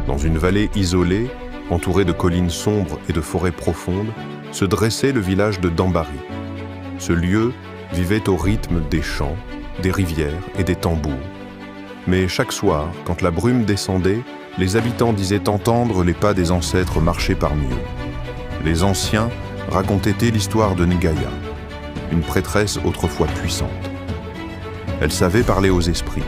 Dans une vallée isolée, entourée de collines sombres et de forêts profondes, se dressait le village de Dambari. Ce lieu vivait au rythme des chants, des rivières et des tambours. Mais chaque soir, quand la brume descendait, les habitants disaient entendre les pas des ancêtres marcher parmi eux. Les anciens racontaient l'histoire de Ngaya, une prêtresse autrefois puissante. Elle savait parler aux esprits,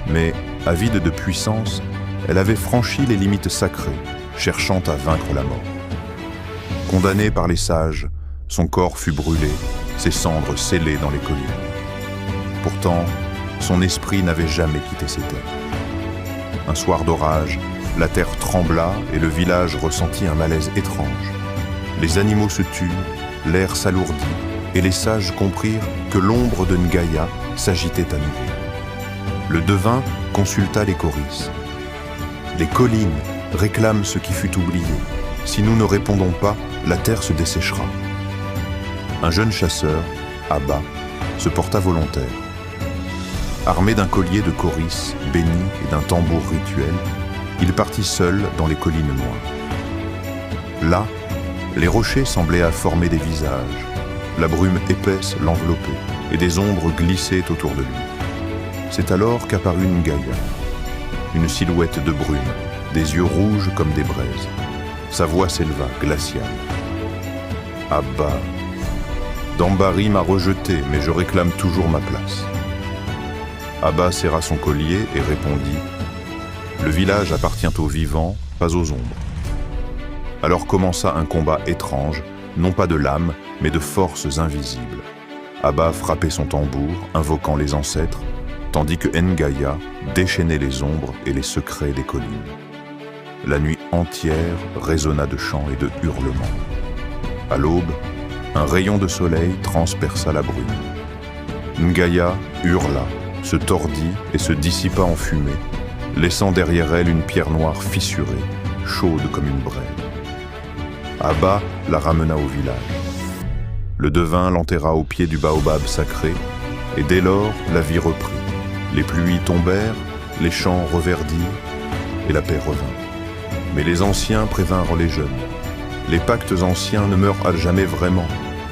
mais, avide de puissance, elle avait franchi les limites sacrées, cherchant à vaincre la mort. Condamnée par les sages, son corps fut brûlé, ses cendres scellées dans les collines. Pourtant, son esprit n'avait jamais quitté ses terres. Un soir d'orage, la terre trembla et le village ressentit un malaise étrange. Les animaux se turent, l'air s'alourdit et les sages comprirent que l'ombre de Ngaya s'agitait à nouveau. Le devin consulta les coris. Les collines réclament ce qui fut oublié. Si nous ne répondons pas, la terre se desséchera. Un jeune chasseur, Abba, se porta volontaire. Armé d'un collier de coris béni et d'un tambour rituel, il partit seul dans les collines noires. Là, les rochers semblaient former des visages. La brume épaisse l'enveloppait et des ombres glissaient autour de lui. C'est alors qu'apparut Ngaya, une silhouette de brume, des yeux rouges comme des braises. Sa voix s'éleva, glaciale. « Abba, Dambari m'a rejeté, mais je réclame toujours ma place. » Abba serra son collier et répondit « Le village appartient aux vivants, pas aux ombres. » Alors commença un combat étrange, non pas de l'âme, mais de forces invisibles. Abba frappait son tambour, invoquant les ancêtres, tandis que Ngaya déchaînait les ombres et les secrets des collines. La nuit entière résonna de chants et de hurlements. À l'aube, un rayon de soleil transperça la brume. Ngaya hurla, se tordit et se dissipa en fumée, laissant derrière elle une pierre noire fissurée, chaude comme une braise. Abba la ramena au village. Le devin l'enterra au pied du baobab sacré, et dès lors, la vie reprit. Les pluies tombèrent, les champs reverdirent, et la paix revint. Mais les anciens prévinrent les jeunes. Les pactes anciens ne meurent à jamais vraiment.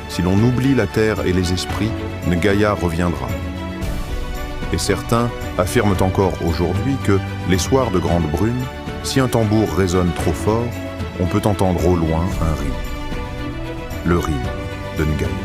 Si l'on oublie la terre et les esprits, Ngaya reviendra. Et certains affirment encore aujourd'hui que les soirs de grande brume, si un tambour résonne trop fort, on peut entendre au loin un rire. Le rire de Ngaya.